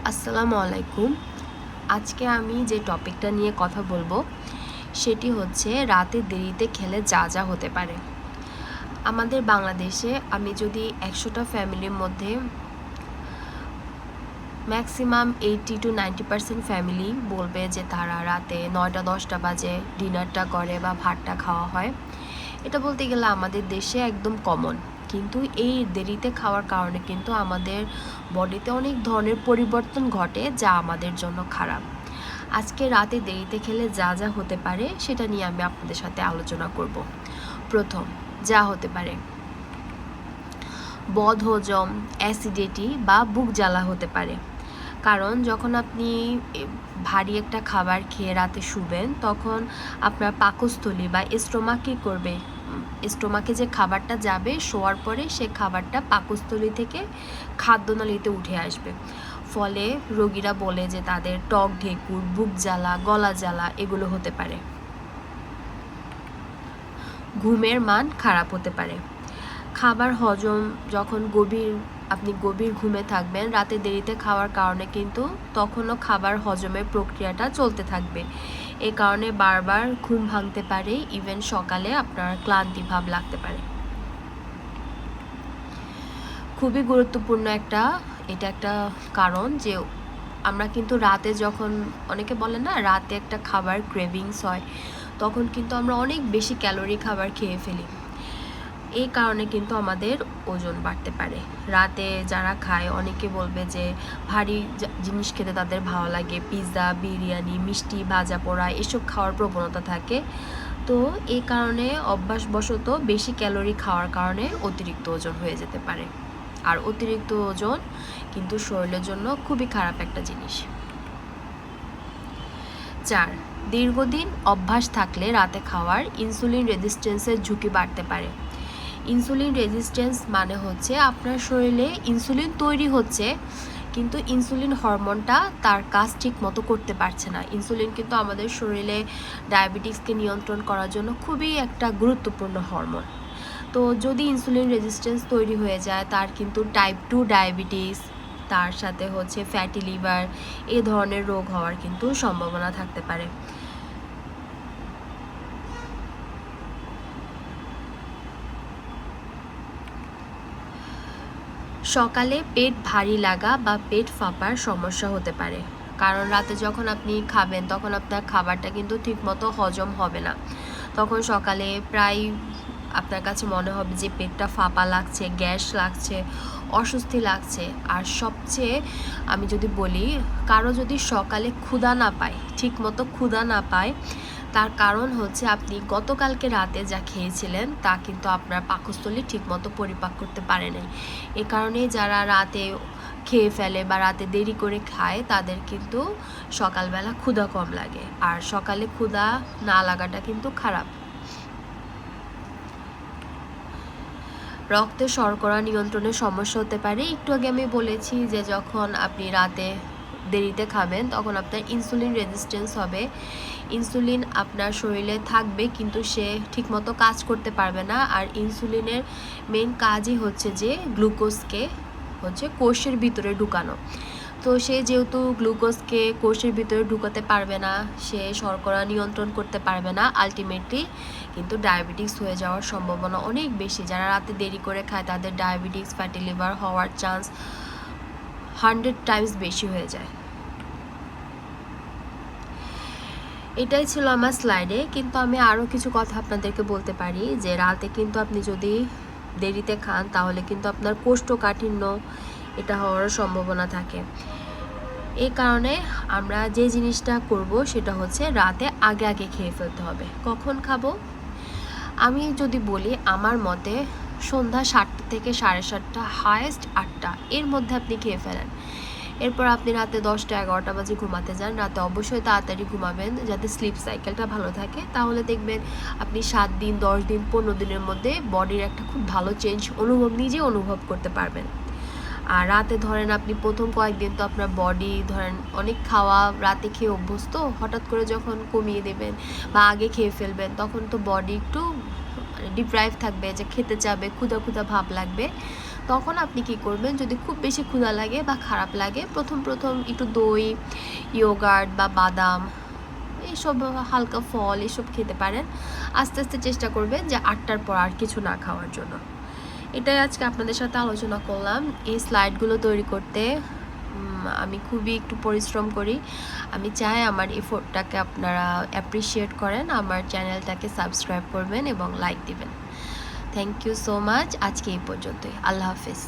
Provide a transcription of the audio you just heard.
আসসালামু আলাইকুম। আজকে আমি যে টপিকটা নিয়ে কথা বলবো সেটি হচ্ছে রাতে দেরিতে খেলে যা যা হতে পারে। আমাদের বাংলাদেশে আমি যদি 100টা ফ্যামিলির মধ্যে ম্যাক্সিমাম 80-90% ফ্যামিলি বলবে যে তারা রাতে 9টা-10টা বাজে ডিনারটা করে বা ভাতটা খাওয়া হয়। এটা বলতে গেলে আমাদের দেশে একদম কমন, কিন্তু এই দেরিতে খাওয়ার কারণে কিন্তু আমাদের বডিতে অনেক ধরনের পরিবর্তন ঘটে যা আমাদের জন্য খারাপ। আজকে রাতে দেরিতে খেলে যা যা হতে পারে সেটা নিয়ে আমি আপনাদের সাথে আলোচনা করব। প্রথম যা হতে পারে, বদহজম, অ্যাসিডিটি বা বুক জ্বালা হতে পারে। কারণ যখন আপনি ভারী একটা খাবার খেয়ে রাতে শুবেন তখন আপনার পাকস্থলী বা স্টোমাক কী করবে, স্টোমাকে যে খাবারটা যাবে শোয়ার পরে সে খাবারটা পাকস্থলী থেকে খাদ্যনালীতে উঠে আসবে। ফলে রোগীরা বলে যে তাদের টক ঢেকুর, বুক জ্বালা, গলা জ্বালা এগুলো হতে পারে। ঘুমের মান খারাপ হতে পারে। খাবার হজম যখন আপনি গভীর ঘুমে থাকবেন রাতে দেরিতে খাওয়ার কারণে কিন্তু তখনও খাবার হজমের প্রক্রিয়াটা চলতে থাকবে। এই কারণে বারবার ঘুম ভাঙতে পারে, ইভেন সকালে আপনার ক্লান্তি ভাব লাগতে পারে। খুবই গুরুত্বপূর্ণ এটা একটা কারণ যে আমরা কিন্তু রাতে যখন অনেকে বলে না রাতে একটা খাবার ক্রেভিংস হয়, তখন কিন্তু আমরা অনেক বেশি ক্যালোরি খাবার খেয়ে ফেলি। এই কারণে কিন্তু আমাদের ওজন বাড়তে পারে। রাতে যারা খায় অনেকে বলবে যে ভারী জিনিস খেতে তাদের ভালো লাগে, পিৎজা, বিরিয়ানি, মিষ্টি, ভাজা পোড়া এসব খাওয়ার প্রবণতা থাকে। তো এই কারণে অভ্যাসবশত বেশি ক্যালোরি খাওয়ার কারণে অতিরিক্ত ওজন হয়ে যেতে পারে। আর অতিরিক্ত ওজন কিন্তু শরীরের জন্য খুবই খারাপ একটা জিনিস। 4, দীর্ঘদিন অভ্যাস থাকলে রাতে খাওয়ার ইনসুলিন রেজিস্ট্যান্সের ঝুঁকি বাড়তে পারে। ইনসুলিন রেজিস্ট্যান্স মানে হচ্ছে আপনার শরীরে ইনসুলিন তৈরি হচ্ছে কিন্তু ইনসুলিন হরমোনটা তার কাজ ঠিক মতো করতে পারছে না। ইনসুলিন কিন্তু আমাদের শরীরে ডায়াবেটিসকে নিয়ন্ত্রণ করার জন্য খুবই একটা গুরুত্বপূর্ণ হরমোন। তো যদি ইনসুলিন রেজিস্ট্যান্স তৈরি হয়ে যায় তার কিন্তু টাইপ 2 ডায়াবেটিস, তার সাথে হচ্ছে ফ্যাটি লিভার এই ধরনের রোগ হওয়ার কিন্তু সম্ভাবনা থাকতে পারে। সকালে পেট ভারী লাগা বা পেট ফাঁপার সমস্যা হতে পারে। কারণ রাতে যখন আপনি খাবেন তখন আপনার খাবারটা কিন্তু ঠিকমতো হজম হবে না। তখন সকালে প্রায় আপনার কাছে মনে হবে যে পেটটা ফাঁপা লাগছে, গ্যাস লাগছে, অস্বস্তি লাগছে। আর সবচেয়ে আমি যদি বলি, কারো যদি সকালে ক্ষুধা না পায়, ঠিকমতো ক্ষুধা না পায়, তার কারণ হচ্ছে আপনি গতকালকে রাতে যা খেয়েছিলেন তা কিন্তু আপনার পাকস্থলী ঠিকমতো পরিপাক করতে পারে নাই। এ কারণেই যারা রাতে খেয়ে ফেলে বা রাতে দেরি করে খায় তাদের কিন্তু সকালবেলা ক্ষুধা কম লাগে, আর সকালে ক্ষুধা না লাগাটা কিন্তু খারাপ। রক্তে শর্করা নিয়ন্ত্রণের সমস্যা হতে পারে। একটু আগে আমি বলেছি যে যখন আপনি রাতে দেরিতে খাবেন তখন আপনার ইনসুলিন রেজিস্ট্যান্স হবে। ইনসুলিন আপনার শরীরে থাকবে কিন্তু সে ঠিকমতো কাজ করতে পারবে না। আর ইনসুলিনের মেন কাজই হচ্ছে যে গ্লুকোজকে কোষের ভিতরে ঢুকানো। তো সে যেহেতু গ্লুকোজকে কোষের ভিতরে ঢুকাতে পারবে না, সে শর্করা নিয়ন্ত্রণ করতে পারবে না, আলটিমেটলি কিন্তু ডায়াবেটিস হয়ে যাওয়ার সম্ভাবনা অনেক বেশি। যারা রাতে দেরি করে খায় তাদের ডায়াবেটিস, ফ্যাটি লিভার হওয়ার চান্স 100 টাইমস বেশি হয়ে যায়। এটাই ছিল আমার স্লাইডে, কিন্তু আমি আরও কিছু কথা আপনাদেরকে বলতে পারি যে রাতে কিন্তু আপনি যদি দেরিতে খান তাহলে কিন্তু আপনার কোষ্ঠকাঠিন্য এটা হওয়ার সম্ভাবনা থাকে। এই কারণে আমরা যে জিনিসটা করব সেটা হচ্ছে রাতে আগে আগে খেয়ে ফেলতে হবে। কখন খাবো? আমি যদি বলি আমার মতে সন্ধ্যা 7টা থেকে 7:30, হায়েস্ট 8টা এর মধ্যে আপনি খেয়ে ফেলেন। এরপর আপনি রাতে 10টা-11টা বাজে ঘুমাতে যান। রাতে অবশ্যই তাড়াতাড়ি ঘুমাবেন যাতে স্লিপ সাইকেলটা ভালো থাকে। তাহলে দেখবেন আপনি 7 দিন, 10 দিন, 15 দিনের মধ্যে বডির একটা খুব ভালো চেঞ্জ নিজে অনুভব করতে পারবেন। আর রাতে ধরেন আপনি প্রথম কয়েকদিন তো আপনার বডি ধরেন অনেক খাওয়া রাতে খেয়ে অভ্যস্ত, হঠাৎ করে যখন কমিয়ে দেবেন বা আগে খেয়ে ফেলবেন তখন তো বডি একটু ডিপ্রাইভ থাকবে, যে খেতে চাবে, ক্ষুধা ক্ষুধা ভাব লাগবে। তখন আপনি কি করবেন, যদি খুব বেশি ক্ষুধা লাগে বা খারাপ লাগে, প্রথম একটু দই, ইয়োগার্ট বা বাদাম, এইসব হালকা ফল এসব খেতে পারেন। আস্তে আস্তে চেষ্টা করবেন যে 8টার পর আর কিছু না খাওয়ার জন্য। এটাই আজকে আপনাদের সাথে আলোচনা করলাম। এই স্লাইডগুলো তৈরি করতে আমি খুবই একটু পরিশ্রম করি। আমি চাই আমার এফোর্টটাকে আপনারা অ্যাপ্রিসিয়েট করেন, আমার চ্যানেলটাকে সাবস্ক্রাইব করবেন এবং লাইক দিবেন। Thank you so much. আজকে এই পর্যন্তই। আল্লাহ হাফেজ।